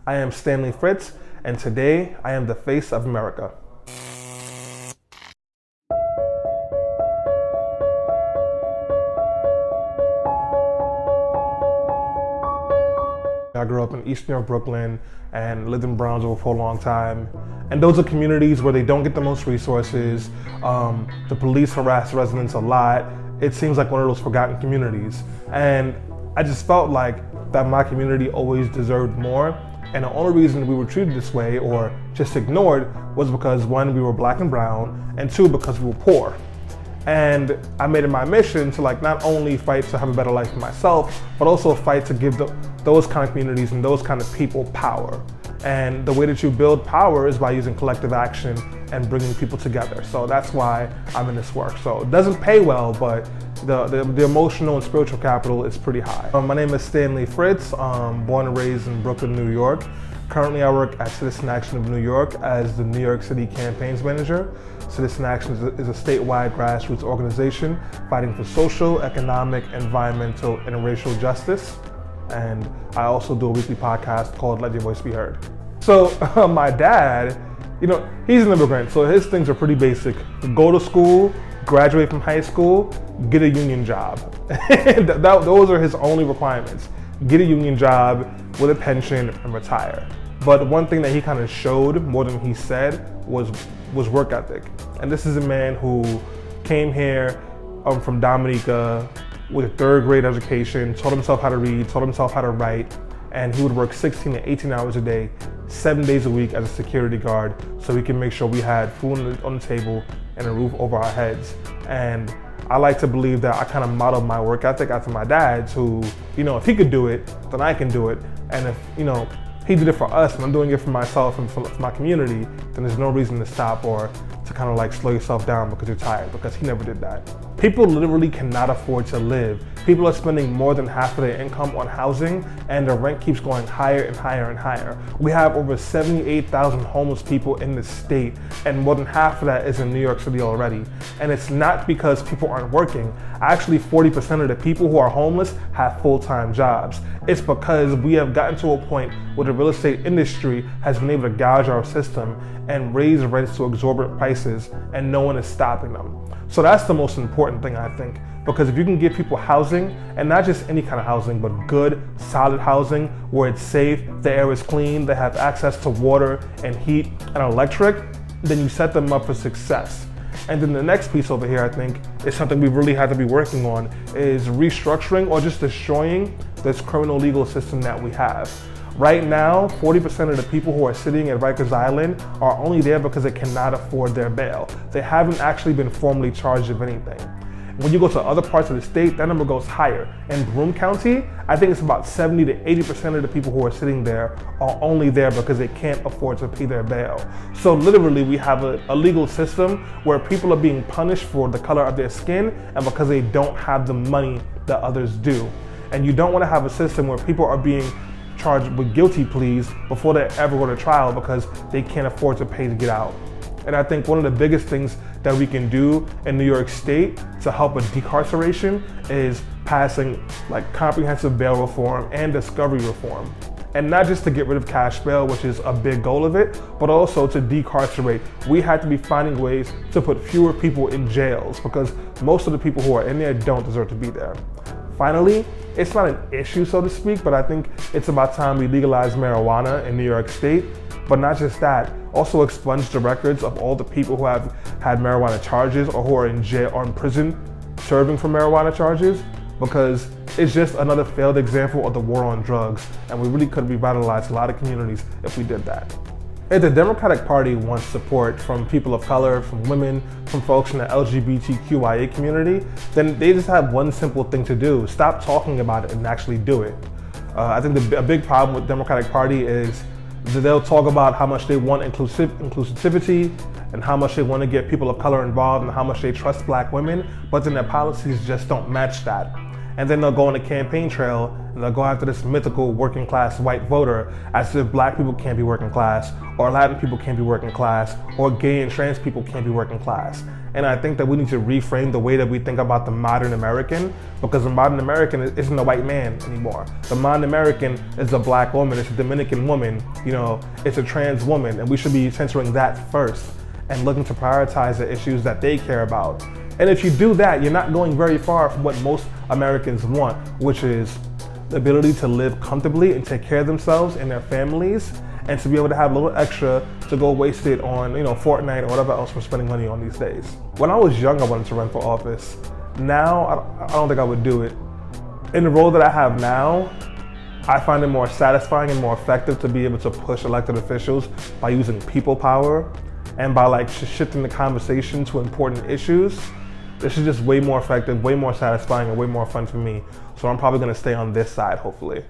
I am Stanley Fritz, and today I am the face of America. I grew up in East New York, Brooklyn, and lived in Brownsville for a long time. And those are communities where they don't get the most resources. The police harass residents a lot. It seems like one of those forgotten communities. And I just felt like that my community always deserved more. And the only reason we were treated this way or just ignored was because one, we were black and brown, and two, because we were poor. And I made it my mission to not only fight to have a better life for myself, but also fight to give those kind of communities and those kind of people power. And the way that you build power is by using collective action and bringing people together. So that's why I'm in this work. So it doesn't pay well, but the emotional and spiritual capital is pretty high. My name is Stanley Fritz, born and raised in Brooklyn, New York. Currently I work at Citizen Action of New York as the New York City Campaigns Manager. Citizen Action is a statewide grassroots organization fighting for social, economic, environmental, and racial justice. And I also do a weekly podcast called Let Your Voice Be Heard. So my dad, he's an immigrant, so his things are pretty basic. Go to school, graduate from high school, get a union job. Those are his only requirements. Get a union job with a pension and retire. But one thing that he kind of showed more than he said was work ethic. And this is a man who came here from Dominica with a third grade education, taught himself how to read, taught himself how to write, and he would work 16 to 18 hours a day, 7 days a week as a security guard so he can make sure we had food on the table and a roof over our heads. And I like to believe that I kind of modeled my work ethic after my dad's who, if he could do it, then I can do it. And if, he did it for us and I'm doing it for myself and for my community, then there's no reason to stop or to kind of slow yourself down because you're tired, because he never did that. People literally cannot afford to live. People are spending more than half of their income on housing, and the rent keeps going higher and higher and higher. We have over 78,000 homeless people in the state, and more than half of that is in New York City already. And it's not because people aren't working. Actually, 40% of the people who are homeless have full-time jobs. It's because we have gotten to a point where the real estate industry has been able to gouge our system and raise rents to exorbitant prices, and no one is stopping them. So that's the most important thing, I think, because if you can give people housing, and not just any kind of housing, but good, solid housing where it's safe, the air is clean, they have access to water and heat and electric, then you set them up for success. And then the next piece over here, I think, is something we really have to be working on, is restructuring or just destroying this criminal legal system that we have. Right now, 40% of the people who are sitting at Rikers Island are only there because they cannot afford their bail. They haven't actually been formally charged of anything. When you go to other parts of the state, that number goes higher. In Broome County, I think it's about 70 to 80% of the people who are sitting there are only there because they can't afford to pay their bail. So literally, we have a legal system where people are being punished for the color of their skin and because they don't have the money that others do. And you don't want to have a system where people are being charged with guilty pleas before they ever go to trial because they can't afford to pay to get out. And I think one of the biggest things that we can do in New York State to help with decarceration is passing comprehensive bail reform and discovery reform. And not just to get rid of cash bail, which is a big goal of it, but also to decarcerate. We have to be finding ways to put fewer people in jails because most of the people who are in there don't deserve to be there. Finally, it's not an issue, so to speak, but I think it's about time we legalize marijuana in New York State. But not just that, also expunge the records of all the people who have had marijuana charges or who are in jail or in prison serving for marijuana charges, because it's just another failed example of the war on drugs, and we really could revitalize a lot of communities if we did that. If the Democratic Party wants support from people of color, from women, from folks in the LGBTQIA community, then they just have one simple thing to do: stop talking about it and actually do it. I think a big problem with the Democratic Party is that they'll talk about how much they want inclusivity and how much they want to get people of color involved and how much they trust black women, but then their policies just don't match that. And then they'll go on the campaign trail and they'll go after this mythical working class white voter as if black people can't be working class, or Latin people can't be working class, or gay and trans people can't be working class. And I think that we need to reframe the way that we think about the modern American, because the modern American isn't a white man anymore. The modern American is a black woman, it's a Dominican woman, it's a trans woman, and we should be censoring that first and looking to prioritize the issues that they care about. And if you do that, you're not going very far from what most Americans want, which is the ability to live comfortably and take care of themselves and their families, and to be able to have a little extra to go waste it on, Fortnite or whatever else we're spending money on these days. When I was young, I wanted to run for office. Now, I don't think I would do it. In the role that I have now, I find it more satisfying and more effective to be able to push elected officials by using people power and by shifting the conversation to important issues. This is just way more effective, way more satisfying, and way more fun for me. So I'm probably gonna stay on this side, hopefully.